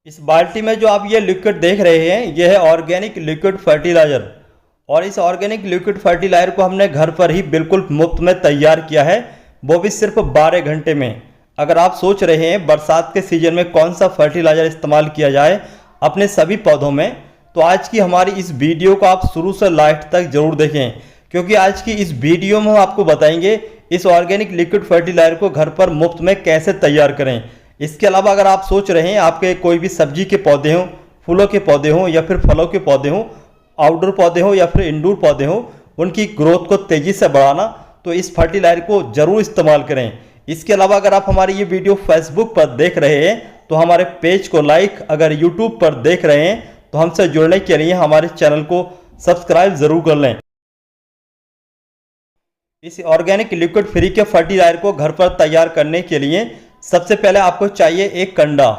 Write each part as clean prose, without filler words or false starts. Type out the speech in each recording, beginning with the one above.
इस बाल्टी में जो आप ये लिक्विड देख रहे हैं ये है ऑर्गेनिक लिक्विड फर्टिलाइज़र। और इस ऑर्गेनिक लिक्विड फर्टिलाइज़र को हमने घर पर ही बिल्कुल मुफ्त में तैयार किया है, वो भी सिर्फ 12 घंटे में। अगर आप सोच रहे हैं बरसात के सीजन में कौन सा फर्टिलाइज़र इस्तेमाल किया जाए अपने सभी पौधों में, तो आज की हमारी इस वीडियो को आप शुरू से लास्ट तक जरूर देखें, क्योंकि आज की इस वीडियो में हम आपको बताएंगे इस ऑर्गेनिक लिक्विड फर्टिलाइज़र को घर पर मुफ्त में कैसे तैयार करें। इसके अलावा अगर आप सोच रहे हैं आपके कोई भी सब्जी के पौधे हों, फूलों के पौधे हों या फिर फलों के पौधे हों, आउटडोर पौधे हों या फिर इंडोर पौधे हों, उनकी ग्रोथ को तेज़ी से बढ़ाना, तो इस फर्टिलाइज़र को ज़रूर इस्तेमाल करें। इसके अलावा अगर आप हमारी ये वीडियो फेसबुक पर देख रहे हैं तो हमारे पेज को लाइक, अगर यूट्यूब पर देख रहे हैं तो हमसे जुड़ने के लिए हमारे चैनल को सब्सक्राइब ज़रूर कर लें। इस ऑर्गेनिक लिक्विड फ्री के फर्टिलाइज़र को घर पर तैयार करने के लिए सबसे पहले आपको चाहिए एक कंडा।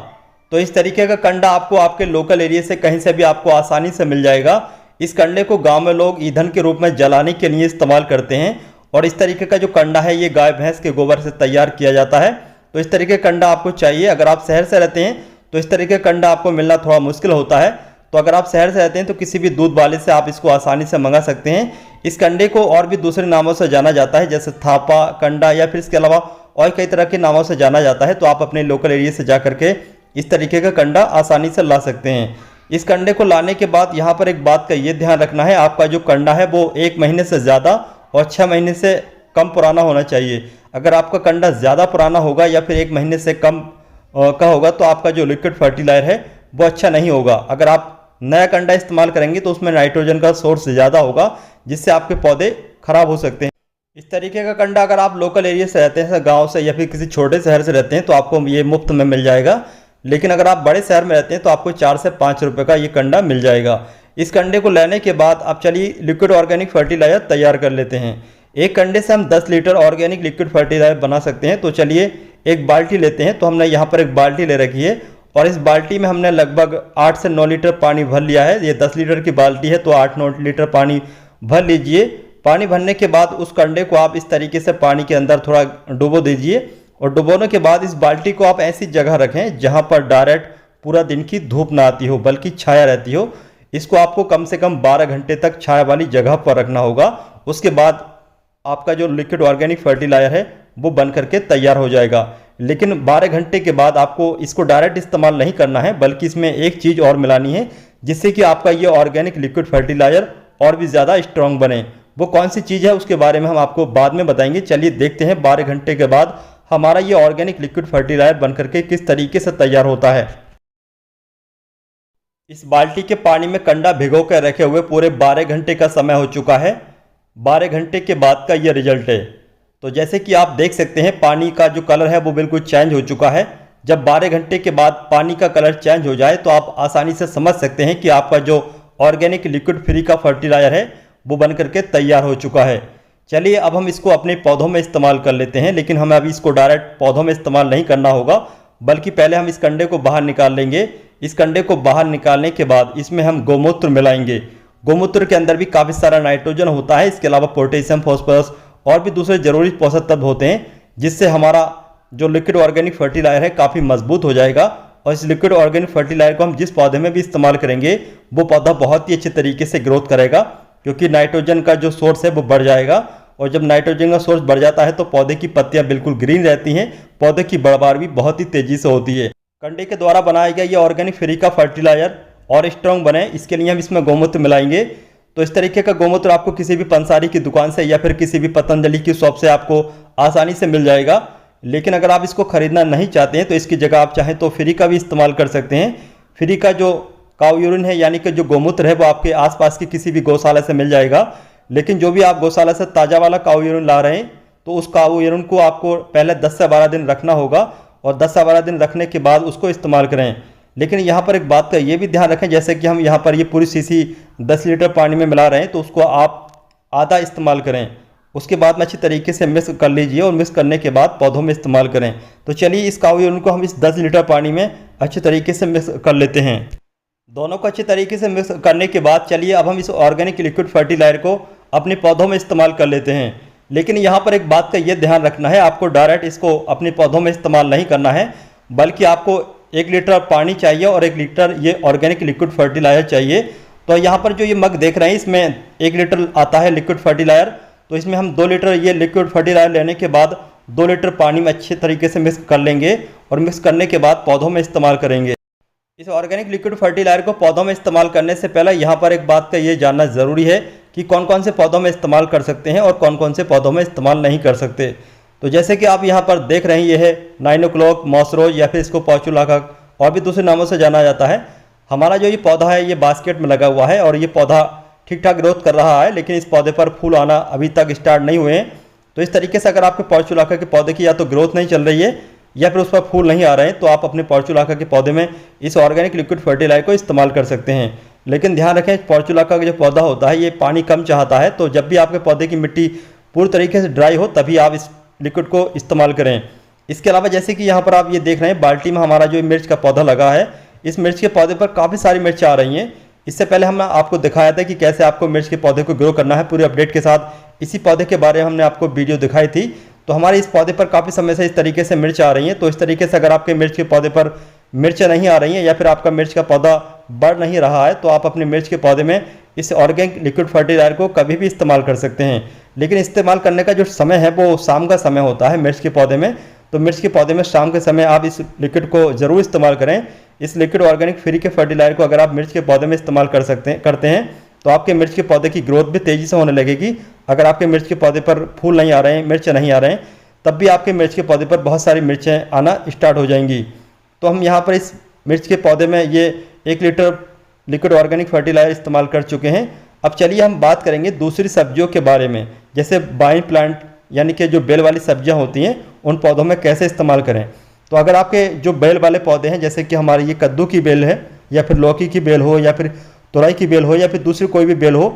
तो इस तरीके का कंडा आपको आपके लोकल एरिया से कहीं से भी आपको आसानी से मिल जाएगा। इस कंडे को गांव में लोग ईंधन के रूप में जलाने के लिए इस्तेमाल करते हैं। और इस तरीके का जो कंडा है ये गाय भैंस के गोबर से तैयार किया जाता है। तो इस तरीके का कंडा आपको चाहिए। अगर आप शहर से रहते हैं तो इस तरीके का कंडा आपको मिलना थोड़ा मुश्किल होता है। तो अगर आप शहर से रहते हैं तो किसी भी दूध वाले से आप इसको आसानी से मंगा सकते हैं। इस कंडे को और भी दूसरे नामों से जाना जाता है, जैसे थापा, कंडा या फिर इसके अलावा और कई तरह के नामों से जाना जाता है। तो आप अपने लोकल एरिया से जा करके इस तरीके का कंडा आसानी से ला सकते हैं। इस कंडे को लाने के बाद यहाँ पर एक बात का ये ध्यान रखना है, आपका जो कंडा है वो 1 महीने से ज़्यादा और 6 महीने से कम पुराना होना चाहिए। अगर आपका कंडा ज़्यादा पुराना होगा या फिर 1 महीने से कम का होगा तो आपका जो लिक्विड फर्टिलाइज़र है वो अच्छा नहीं होगा। अगर आप नया कंडा इस्तेमाल करेंगे तो उसमें नाइट्रोजन का सोर्स ज़्यादा होगा, जिससे आपके पौधे खराब हो सकते हैं। इस तरीके का कंडा अगर आप लोकल एरिया से रहते हैं, गांव से या फिर किसी छोटे शहर से रहते हैं, तो आपको ये मुफ्त में मिल जाएगा। लेकिन अगर आप बड़े शहर में रहते हैं तो आपको 4 से 5 रुपये का ये कंडा मिल जाएगा। इस कंडे को लेने के बाद आप चलिए लिक्विड ऑर्गेनिक फर्टिलाइज़र तैयार कर लेते हैं। एक कंडे से हम 10 लीटर ऑर्गेनिक लिक्विड फर्टिलाइज़र बना सकते हैं। तो चलिए एक बाल्टी लेते हैं। तो हमने यहाँ पर एक बाल्टी ले रखी है और इस बाल्टी में हमने लगभग 8 से 9 लीटर पानी भर लिया है। ये 10 लीटर की बाल्टी है तो 8-9 लीटर पानी भर लीजिए। पानी भरने के बाद उस कंडे को आप इस तरीके से पानी के अंदर थोड़ा डुबो दीजिए और डुबोने के बाद इस बाल्टी को आप ऐसी जगह रखें जहां पर डायरेक्ट पूरा दिन की धूप ना आती हो बल्कि छाया रहती हो। इसको आपको कम से कम 12 घंटे तक छाया वाली जगह पर रखना होगा। उसके बाद आपका जो लिक्विड ऑर्गेनिक फर्टिलाइज़र है वो बन करके तैयार हो जाएगा। लेकिन 12 घंटे के बाद आपको इसको डायरेक्ट इस्तेमाल नहीं करना है, बल्कि इसमें एक चीज़ और मिलानी है जिससे कि आपका ये ऑर्गेनिक लिक्विड फर्टिलाइज़र और भी ज़्यादा स्ट्रॉन्ग बने। वो कौन सी चीज़ है उसके बारे में हम आपको बाद में बताएंगे। चलिए देखते हैं 12 घंटे के बाद हमारा ये ऑर्गेनिक लिक्विड फर्टिलाइज़र बन करके किस तरीके से तैयार होता है। इस बाल्टी के पानी में कंडा भिगो कर रखे हुए पूरे 12 घंटे का समय हो चुका है। 12 घंटे के बाद का ये रिजल्ट है। तो जैसे कि आप देख सकते हैं पानी का जो कलर है वो बिल्कुल चेंज हो चुका है। जब 12 घंटे के बाद पानी का कलर चेंज हो जाए तो आप आसानी से समझ सकते हैं कि आपका जो ऑर्गेनिक लिक्विड फ्री का फर्टिलाइज़र है वो बन करके तैयार हो चुका है। चलिए अब हम इसको अपने पौधों में इस्तेमाल कर लेते हैं। लेकिन हमें अभी इसको डायरेक्ट पौधों में इस्तेमाल नहीं करना होगा, बल्कि पहले हम इस कंडे को बाहर निकाल लेंगे। इस कंडे को बाहर निकालने के बाद इसमें हम गोमूत्र मिलाएंगे। गोमूत्र के अंदर भी काफ़ी सारा नाइट्रोजन होता है। इसके अलावा पोटेशियम, फॉस्फोरस और भी दूसरे जरूरी पोषक तत्व होते हैं, जिससे हमारा जो लिक्विड ऑर्गेनिक फर्टिलाइज़र है काफ़ी मजबूत हो जाएगा। और इस लिक्विड ऑर्गेनिक फर्टिलाइज़र को हम जिस पौधे में भी इस्तेमाल करेंगे वो पौधा बहुत ही अच्छे तरीके से ग्रोथ करेगा, क्योंकि नाइट्रोजन का जो सोर्स है वो बढ़ जाएगा। और जब नाइट्रोजन का सोर्स बढ़ जाता है तो पौधे की पत्तियां बिल्कुल ग्रीन रहती हैं, पौधे की बढ़वार भी बहुत ही तेज़ी से होती है। कंडे के द्वारा बनाया गया ये ऑर्गेनिक फ्री का फर्टिलाइज़र और स्ट्रॉन्ग बने इसके लिए हम इसमें गोमूत्र मिलाएंगे। तो इस तरीके का गोमूत्र आपको किसी भी पंसारी की दुकान से या फिर किसी भी पतंजलि की शॉप से आपको आसानी से मिल जाएगा। लेकिन अगर आप इसको खरीदना नहीं चाहते हैं तो इसकी जगह आप चाहें तो फ्री का भी इस्तेमाल कर सकते हैं। फ्री का जो काऊ यूरिन है यानी कि जो गोमूत्र है वो आपके आसपास की किसी भी गौशाला से मिल जाएगा। लेकिन जो भी आप गौशाला से ताज़ा वाला काऊ यूरिन ला रहे हैं तो उस काऊ यूरिन को आपको पहले 10 से 12 दिन रखना होगा और 10 से 12 दिन रखने के बाद उसको इस्तेमाल करें। लेकिन यहाँ पर एक बात का ये भी ध्यान रखें, जैसे कि हम यहाँ पर ये पूरी शीशी 10 लीटर पानी में मिला रहे हैं तो उसको आप आधा इस्तेमाल करें। उसके बाद में अच्छी तरीके से मिक्स कर लीजिए और मिक्स करने के बाद पौधों में इस्तेमाल करें। तो चलिए इस काऊ यूरिन को हम इस 10 लीटर पानी में अच्छे तरीके से मिक्स कर लेते हैं। दोनों को अच्छे तरीके से मिक्स करने के बाद चलिए अब हम इस ऑर्गेनिक लिक्विड फर्टिलाइज़र को अपने पौधों में इस्तेमाल कर लेते हैं। लेकिन यहाँ पर एक बात का ये ध्यान रखना है, आपको डायरेक्ट इसको अपने पौधों में इस्तेमाल नहीं करना है, बल्कि आपको 1 लीटर पानी चाहिए और 1 लीटर ये ऑर्गेनिक लिक्विड फर्टिलाइज़र चाहिए। तो यहाँ पर जो ये मग देख रहे हैं इसमें 1 लीटर आता है लिक्विड फर्टिलाइज़र। तो इसमें हम 2 लीटर ये लिक्विड फर्टिलाइज़र लेने के बाद 2 लीटर पानी में अच्छे तरीके से मिक्स कर लेंगे और मिक्स करने के बाद पौधों में इस्तेमाल करेंगे। इस ऑर्गेनिक लिक्विड फर्टिलाइज़र को पौधों में इस्तेमाल करने से पहले यहाँ पर एक बात का ये जानना ज़रूरी है कि कौन कौन से पौधों में इस्तेमाल कर सकते हैं और कौन कौन से पौधों में इस्तेमाल नहीं कर सकते। तो जैसे कि आप यहाँ पर देख रहे हैं ये है 9 o'clock, मॉसरोज या फिर इसको पोर्चुलाका और भी दूसरे नामों से जाना जाता है। हमारा जो ये पौधा है ये बास्केट में लगा हुआ है और ये पौधा ठीक ठाक ग्रोथ कर रहा है, लेकिन इस पौधे पर फूल आना अभी तक स्टार्ट नहीं हुए हैं। तो इस तरीके से अगर आपके पोर्चुलाका के पौधे की या तो ग्रोथ नहीं चल रही है या फिर उस पर फूल नहीं आ रहे हैं तो आप अपने पोर्चुलाका के पौधे में इस ऑर्गेनिक लिक्विड फर्टिलाइजर को इस्तेमाल कर सकते हैं। लेकिन ध्यान रखें, पोर्चुलाका का जो पौधा होता है ये पानी कम चाहता है, तो जब भी आपके पौधे की मिट्टी पूरी तरीके से ड्राई हो तभी आप इस लिक्विड को इस्तेमाल करें। इसके अलावा जैसे कि यहाँ पर आप ये देख रहे हैं बाल्टी में हमारा जो मिर्च का पौधा लगा है, इस मिर्च के पौधे पर काफ़ी सारी मिर्च आ रही हैं। इससे पहले हमने आपको दिखाया था कि कैसे आपको मिर्च के पौधे को ग्रो करना है पूरी अपडेट के साथ। इसी पौधे के बारे में हमने आपको वीडियो दिखाई थी। तो हमारे इस पौधे पर काफ़ी समय से इस तरीके से मिर्च आ रही हैं। तो इस तरीके से अगर आपके मिर्च के पौधे पर मिर्च नहीं आ रही हैं या फिर आपका मिर्च का पौधा बढ़ नहीं रहा है तो आप अपने मिर्च के पौधे में इस ऑर्गेनिक लिक्विड फर्टिलाइजर को कभी भी इस्तेमाल कर सकते हैं। लेकिन इस्तेमाल करने का जो समय है वो शाम का समय होता है मिर्च के पौधे में। तो मिर्च के पौधे में शाम के समय आप इस लिक्विड को ज़रूर इस्तेमाल करें। इस लिक्विड ऑर्गेनिक फ्री के फर्टिलाइजर को अगर आप मिर्च के पौधे में इस्तेमाल करते हैं तो आपके मिर्च के पौधे की ग्रोथ भी तेज़ी से होने लगेगी। अगर आपके मिर्च के पौधे पर फूल नहीं आ रहे हैं, मिर्च नहीं आ रहे हैं, तब भी आपके मिर्च के पौधे पर बहुत सारी मिर्चें आना स्टार्ट हो जाएंगी। तो हम यहाँ पर इस मिर्च के पौधे में ये 1 लीटर लिक्विड ऑर्गेनिक फर्टिलाइजर इस्तेमाल कर चुके हैं। अब चलिए हम बात करेंगे दूसरी सब्जियों के बारे में, जैसे वाइन प्लांट यानी कि जो बेल वाली सब्जियां होती हैं उन पौधों में कैसे इस्तेमाल करें। तो अगर आपके जो बेल वाले पौधे हैं, जैसे कि हमारी ये कद्दू की बेल है या फिर लौकी की बेल हो या फिर तुरई की बेल हो या फिर दूसरी कोई भी बेल हो,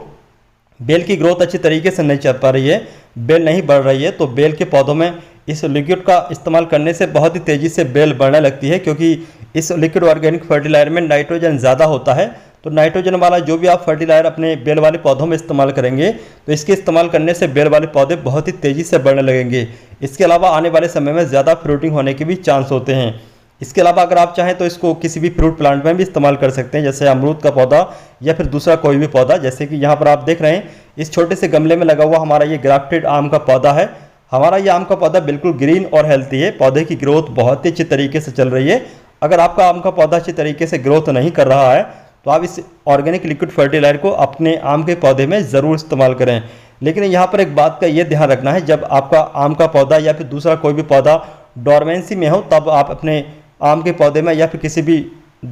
बेल की ग्रोथ अच्छी तरीके से नहीं चल पा रही है, बेल नहीं बढ़ रही है, तो बेल के पौधों में इस लिक्विड का इस्तेमाल करने से बहुत ही तेज़ी से बेल बढ़ने लगती है, क्योंकि इस लिक्विड ऑर्गेनिक फर्टिलाइजर में नाइट्रोजन ज़्यादा होता है। तो नाइट्रोजन वाला जो भी आप फर्टिलाइजर अपने बेल वाले पौधों में इस्तेमाल करेंगे तो इसके इस्तेमाल करने से बेल वाले पौधे बहुत ही तेज़ी से बढ़ने लगेंगे। इसके अलावा आने वाले समय में ज़्यादा फ्रूटिंग होने के भी चांस होते हैं। इसके अलावा अगर आप चाहें तो इसको किसी भी फ्रूट प्लांट में भी इस्तेमाल कर सकते हैं, जैसे अमरूद का पौधा या फिर दूसरा कोई भी पौधा। जैसे कि यहाँ पर आप देख रहे हैं इस छोटे से गमले में लगा हुआ हमारा ये ग्राफ्टेड आम का पौधा है। हमारा ये आम का पौधा बिल्कुल ग्रीन और हेल्थी है, पौधे की ग्रोथ बहुत ही अच्छी तरीके से चल रही है। अगर आपका आम का पौधा अच्छी तरीके से ग्रोथ नहीं कर रहा है तो आप इस ऑर्गेनिक लिक्विड फर्टिलाइजर को अपने आम के पौधे में ज़रूर इस्तेमाल करें। लेकिन यहाँ पर एक बात का ये ध्यान रखना है, जब आपका आम का पौधा या फिर दूसरा कोई भी पौधा डोरमेंसी में हो तब आप अपने आम के पौधे में या फिर किसी भी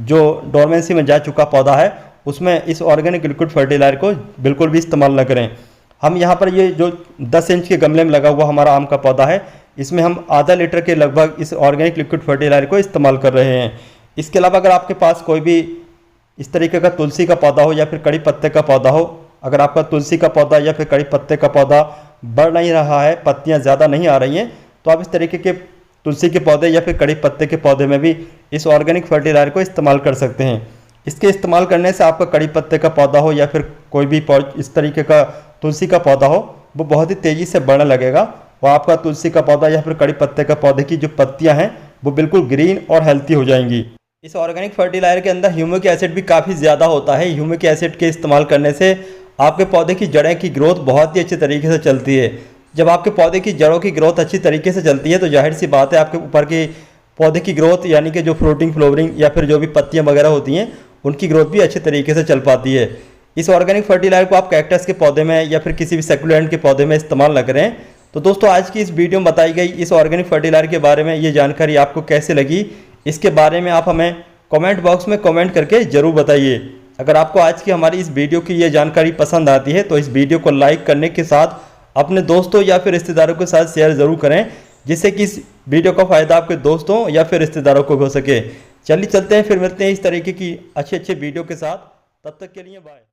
जो डोरमेंसी में जा चुका पौधा है उसमें इस ऑर्गेनिक लिक्विड फर्टिलाइजर को बिल्कुल भी इस्तेमाल न करें। हम यहाँ पर ये जो 10 इंच के गमले में लगा हुआ हमारा आम का पौधा है, इसमें हम आधा लीटर के लगभग इस ऑर्गेनिक लिक्विड फर्टिलाइजर को इस्तेमाल कर रहे हैं। इसके अलावा अगर आपके पास कोई भी इस तरीके का तुलसी का पौधा हो या फिर कड़ी पत्ते का पौधा हो, अगर आपका तुलसी का पौधा या फिर कड़ी पत्ते का पौधा बढ़ नहीं रहा है, पत्तियाँ ज़्यादा नहीं आ रही हैं, तो आप इस तरीके के तुलसी के पौधे या फिर कड़ी पत्ते के पौधे में भी इस ऑर्गेनिक फर्टिलाइजर को इस्तेमाल कर सकते हैं। इसके इस्तेमाल करने से आपका कड़ी पत्ते का पौधा हो या फिर कोई भी इस तरीके का तुलसी का पौधा हो वो बहुत ही तेज़ी से बढ़ने लगेगा और आपका तुलसी का पौधा या फिर कड़ी पत्ते का पौधे की जो पत्तियां हैं वो बिल्कुल ग्रीन और हेल्थी हो जाएंगी। इस ऑर्गेनिक फर्टिलाइजर के अंदर ह्यूमिक एसिड भी काफ़ी ज़्यादा होता है। ह्यूमिक एसिड के इस्तेमाल करने से आपके पौधे की जड़ें की ग्रोथ बहुत ही अच्छी तरीके से चलती है। जब आपके पौधे की जड़ों की ग्रोथ अच्छी तरीके से चलती है तो जाहिर सी बात है आपके ऊपर की पौधे की ग्रोथ यानी कि जो फ्रूटिंग फ्लोवरिंग या फिर जो भी पत्तियां वगैरह होती हैं उनकी ग्रोथ भी अच्छे तरीके से चल पाती है। इस ऑर्गेनिक फर्टिलाइजर को आप कैक्टस के पौधे में या फिर किसी भी सकुलेंट के पौधे में इस्तेमाल न करें। तो दोस्तों आज की इस वीडियो में बताई गई इस ऑर्गेनिक फर्टिलाइजर के बारे में ये जानकारी आपको कैसे लगी, इसके बारे में आप हमें कमेंट बॉक्स में कमेंट करके ज़रूर बताइए। अगर आपको आज की हमारी इस वीडियो की ये जानकारी पसंद आती है तो इस वीडियो को लाइक करने के साथ अपने दोस्तों या फिर रिश्तेदारों के साथ शेयर ज़रूर करें, जिससे कि इस वीडियो का फ़ायदा आपके दोस्तों या फिर रिश्तेदारों को हो सके। चलिए चलते हैं, फिर मिलते हैं इस तरीके की अच्छे वीडियो के साथ। तब तक के लिए बाय।